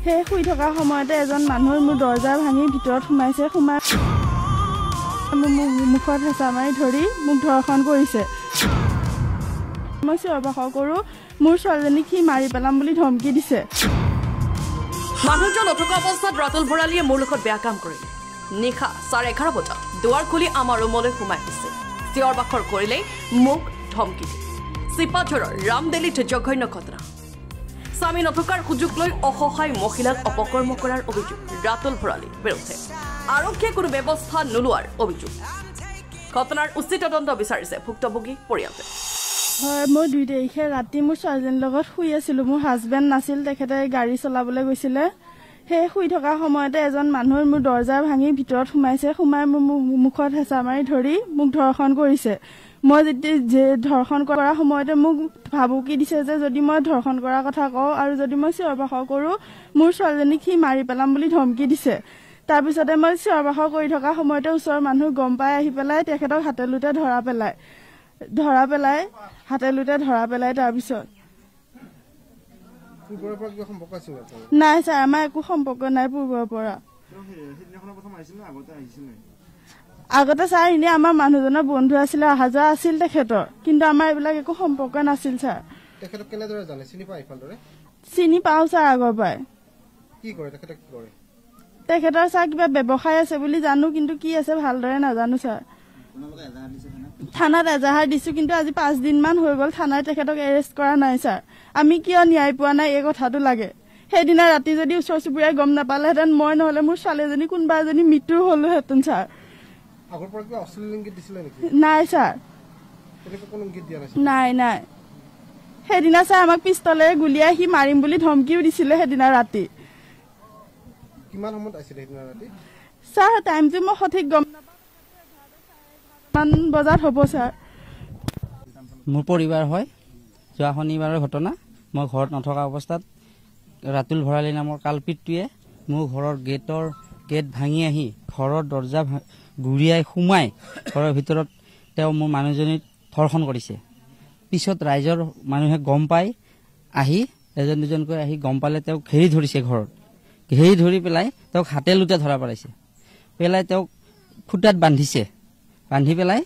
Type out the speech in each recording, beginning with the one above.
সেই শুই থকা সময়তে এজন মানুহৰ মোৰ দৰজা ভাঙি ভিতৰত সোমাইছে সোমাই মুখত হেঁচা মাৰি ধৰি মোক ধৰ্ষণ কৰিছে মই চিঞৰ বাখৰ কৰোঁ মোৰ ছোৱালীজনীক সি মাৰি পেলাম বুলি ধমকি দিছে মানুহজন নথকা অৱস্থাত ৰাতুল ভৰালীয়ে মোৰ লগত বেয়া কাম কৰিলে নিশা 11:30 বজাত দুৱাৰ খুলি আমাৰ ৰুমলৈ সোমাই আহিছে চিঞৰ বাখৰ কৰিলেই মোক ধমকি দিয়ে চিপাঝৰৰ ৰামদেলিত জঘন্য ঘটনা স্বামী নথকাৰ সুযোগ লৈ অসহায় মহিলাক অপকৰ্ম কৰাৰ অভিযোগ ৰাতুল ভৰালীৰ বিৰুদ্ধে আৰক্ষীয়ে কোনো ব্যৱস্থা নোলোৱাৰ অভিযোগ ঘটনাৰ উচিত তদন্ত বিচাৰিছে ভুক্তভোগী পৰিয়ালে হয় মই 2 তাৰিখে ৰাতি মোৰ ছোৱালীজনীৰ লগত শুই আছিলোঁ মোৰ হাজবেণ্ড নাছিল তেখেতে গাড়ী চলাবলৈ গৈছিলে সেই শুই থকা সময়তে এজন মানুহৰ মোৰ দৰজা ভাঙি ভিতৰত সোমাইছে সোমাই মোৰ মুখত হেঁচা মাৰি ধৰি মোক ধৰ্ষণ কৰিছে মই যেতিয়া ধৰ্ষণ কৰাৰ সময়তে মোক ভাবুকি দিছে যে যদি মই ধৰ্ষণ কৰাৰ কথা কওঁ আৰু যদি মই চিঞৰ বাখৰ কৰোঁ মোৰ ছোৱালীজনীক সি মাৰি পেলাম বুলি ধমকি দিছে তাৰপিছতে মই চিঞৰ বাখৰ কৰি থকা সময়তে ওচৰৰ মানুহ গম পাই আহি পেলাই তেখেতক হাতে লোটে ধৰা পেলাই তাৰপিছত নাই ছাৰ আমাৰ একো সম্পৰ্ক নাই পূৰ্বৰ পৰা আগতে ছাৰ এনেই আমাৰ মানুহজনৰ বন্ধু আছিলে অহা যোৱা আছিল তেখেতৰ কিন্তু আমাৰ এইবিলাক একো সম্পৰ্ক নাছিল ছাৰ চিনি পাওঁ ছাৰ আগৰ পৰাই তেখেতৰ ছাৰ কিবা ব্যৱসায় আছে বুলি জানো কিন্তু কি আছে ভালদৰে নাজানো ছাৰ থানাত এজাহাৰ দিছো কিন্তু আজি 5 দিনমান হৈ গ'ল থানাই তেখেতক এৰেষ্ট কৰা নাই ছাৰ আমি কিয় ন্যায় পোৱা নাই এই কথাটো লাগে সেইদিনা ৰাতি যদি ওচৰ চুবুৰীয়াই গম নাপালেহেঁতেন মই নহ'লে মোৰ ছোৱালীজনী কোনোবা এজনী মৃত্যু হ'লোহেঁতেন ছাৰ নাই ছাৰ নাই সেইদিনা ছাৰ আমাক পিষ্টলেৰে গুলিয়াই সি মাৰিম বুলি ধমকিও দিছিলে সেইদিনা ৰাতি ছাৰ টাইমটো মই সঠিক গম বজাত হ'ব ছাৰ মোৰ পৰিবাৰ হয় যোৱা শনিবাৰৰ ঘটনা মই ঘৰত নথকা অৱস্থাত ৰাতুল ভৰালী নামৰ কালপিতটোৱে মোৰ ঘৰৰ গেট ভাঙি আহি ঘৰৰ দৰ্জা ঘূৰিয়াই সোমাই ঘৰৰ ভিতৰত তেওঁ মোৰ মানুহজনীক ধৰ্ষণ কৰিছে পিছত ৰাইজৰ মানুহে গম পাই আহি এজন দুজনকৈ আহি গম পালে তেওঁক ঘেৰি ধৰিছে ঘৰত ঘেৰি ধৰি পেলাই তেওঁক হাতে লোটে ধৰা পেলাই তেওঁক খুটাত বান্ধি পেলাই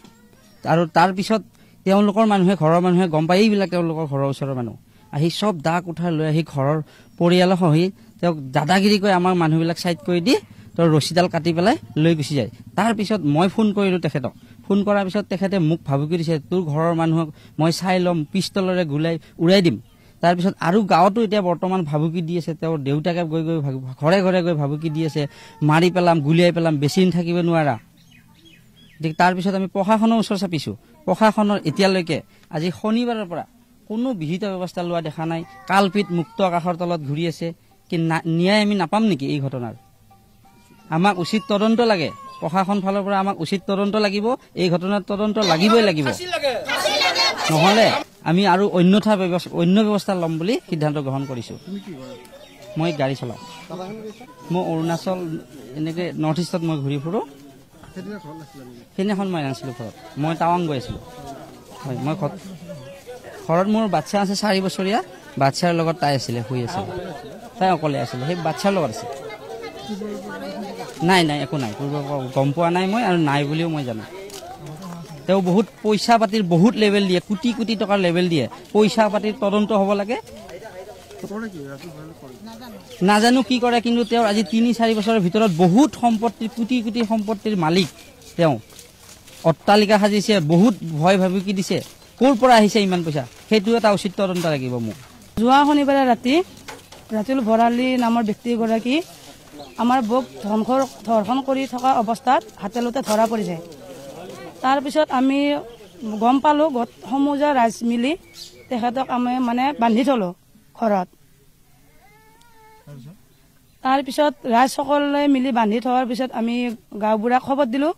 আৰু তাৰপিছত তেওঁলোকৰ মানুহে ঘৰৰ মানুহে গম পাই এইবিলাক তেওঁলোকৰ ঘৰৰ ওচৰৰ মানুহ আহি চব দা কোঠা লৈ আহি ঘৰৰ পৰিয়ালৰ সহি তেওঁক দাদাগিৰি কৰি আমাৰ মানুহবিলাক চাইড কৰি দি তেওঁৰ ৰছীডাল কাটি পেলাই লৈ গুচি যায় তাৰপিছত মই ফোন কৰিলোঁ তেখেতক ফোন কৰাৰ পিছত তেখেতে মোক ভাবুকি দিছে তোৰ ঘৰৰ মানুহক মই চাই ল'ম পিষ্টলেৰে গুলাই উৰাই দিম তাৰপিছত আৰু গাঁৱতো এতিয়া বৰ্তমান ভাবুকি দি আছে তেওঁৰ দেউতাকে গৈ ঘৰে ঘৰে গৈ ভাবুকি দি আছে মাৰি পেলাম গুলিয়াই পেলাম বেছি দিন থাকিব নোৱাৰা তাৰপিছত আমি প্ৰশাসনৰ ওচৰ চাপিছোঁ প্ৰশাসনৰ এতিয়ালৈকে আজি শনিবাৰৰ পৰা কোনো বিহিত ব্যৱস্থা লোৱা দেখা নাই কালপিত মুক্ত আকাশৰ তলত ঘূৰি আছে কি ন্যায় আমি নাপাম নেকি এই ঘটনাৰ আমাক উচিত তদন্ত লাগে প্ৰশাসন ফালৰ পৰা আমাক উচিত তদন্ত লাগিব এই ঘটনাৰ তদন্ত লাগিবই লাগিব নহ'লে আমি আৰু অন্য ব্যৱস্থা ল'ম বুলি সিদ্ধান্ত গ্ৰহণ কৰিছোঁ মই গাড়ী চলাওঁ মই অৰুণাচল এনেকৈ নৰ্থ ইষ্টত মই ঘূৰি ফুৰোঁ সেইদিনাখন মই নাছিলোঁ ঘৰত মই টাৱাং গৈ আছিলোঁ হয় মই ঘৰত মোৰ বাচ্ছা আছে 4 বছৰীয়া বাচ্ছাৰ লগত তাই আছিলে শুই আছিলে তাই অকলে আছিলে সেই বাচ্ছাৰ লগত আছে নাই একো নাই গম পোৱা নাই মই আৰু নাই বুলিও মই জানো তেওঁ বহুত পইচা পাতিৰ বহুত লেভেল দিয়ে কোটি টকাৰ লেভেল দিয়ে পইচা পাতিৰ তদন্ত হ'ব লাগে নাজানো কি কৰে কিন্তু তেওঁ আজি 3-4 বছৰৰ ভিতৰত বহুত সম্পত্তিৰ কোটি সম্পত্তিৰ মালিক তেওঁ অট্টালিকা সাজিছে বহুত ভয় ভাবুকি দিছে ক'ৰ পৰা আহিছে ইমান পইচা সেইটো এটা উচিত তদন্ত লাগিব মোক যোৱা শনিবাৰে ৰাতি ৰাতুল ভৰালী নামৰ ব্যক্তিগৰাকী আমাৰ বৌক ধৰ্ষণ কৰি থকা অৱস্থাত হাতে লোটে ধৰা পৰিছে তাৰপিছত আমি গম পালোঁ সমূজা ৰাইজ মিলি তেখেতক আমি মানে বান্ধি থলোঁ ঘৰত তাৰপিছত ৰাইজসকলে মিলি বান্ধি থোৱাৰ পিছত আমি গাঁওবুঢ়াক খবৰ দিলোঁ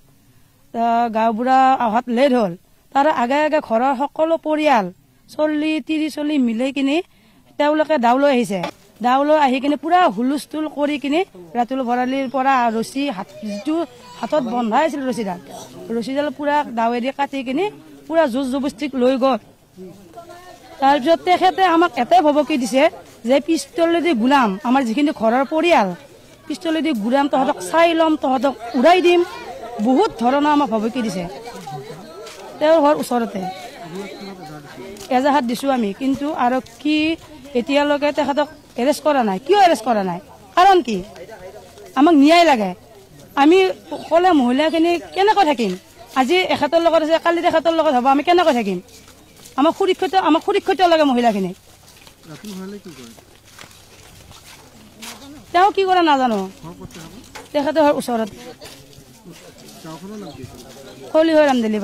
গাঁওবুঢ়া অহাত লেট হ'ল তাৰ আগে ঘৰৰ সকলো পৰিয়াল 40-30 মিলি কিনি তেওঁলোকে দাউলৈ আহিছে দাউলৈ আহি কিনে পুৰা হুলস্থুল কৰি কিনে ৰাতুল ভৰালীৰ পৰা ৰছী যিটো হাতত বন্ধাই আছিল ৰছীডাল পুৰা দাৱেদি কাটি কিনে পুৰা জোৰ জবস্তিক লৈ গ'ল তাৰপিছত তেখেতে আমাক এটাই ভবকি দিছে যে পিষ্টলেদি গুলাম আমাৰ যিখিনি ঘৰৰ পৰিয়াল পিষ্টলেদি গুলাম তহঁতক চাই ল'ম তহঁতক উৰাই দিম বহুত ধৰণৰ আমাক ভাবুকি দিছে তেওঁৰ ঘৰ ওচৰতে এজাহাত দিছোঁ আমি কিন্তু আৰক্ষী এতিয়ালৈকে তেখেতক এৰেষ্ট কৰা নাই কিয় এৰেষ্ট কৰা নাই কাৰণ কি আমাক ন্যায় লাগে আমি ক'লে মহিলাখিনি কেনেকৈ থাকিম আজি এখেতৰ লগত আছে কালি তেখেতৰ লগত হ'ব আমি কেনেকৈ থাকিম আমাক সুৰক্ষিত লাগে মহিলাখিনিক তেওঁ কি কৰে নাজানো তেখেতৰ ওচৰত খলিহৈ ৰামদেলি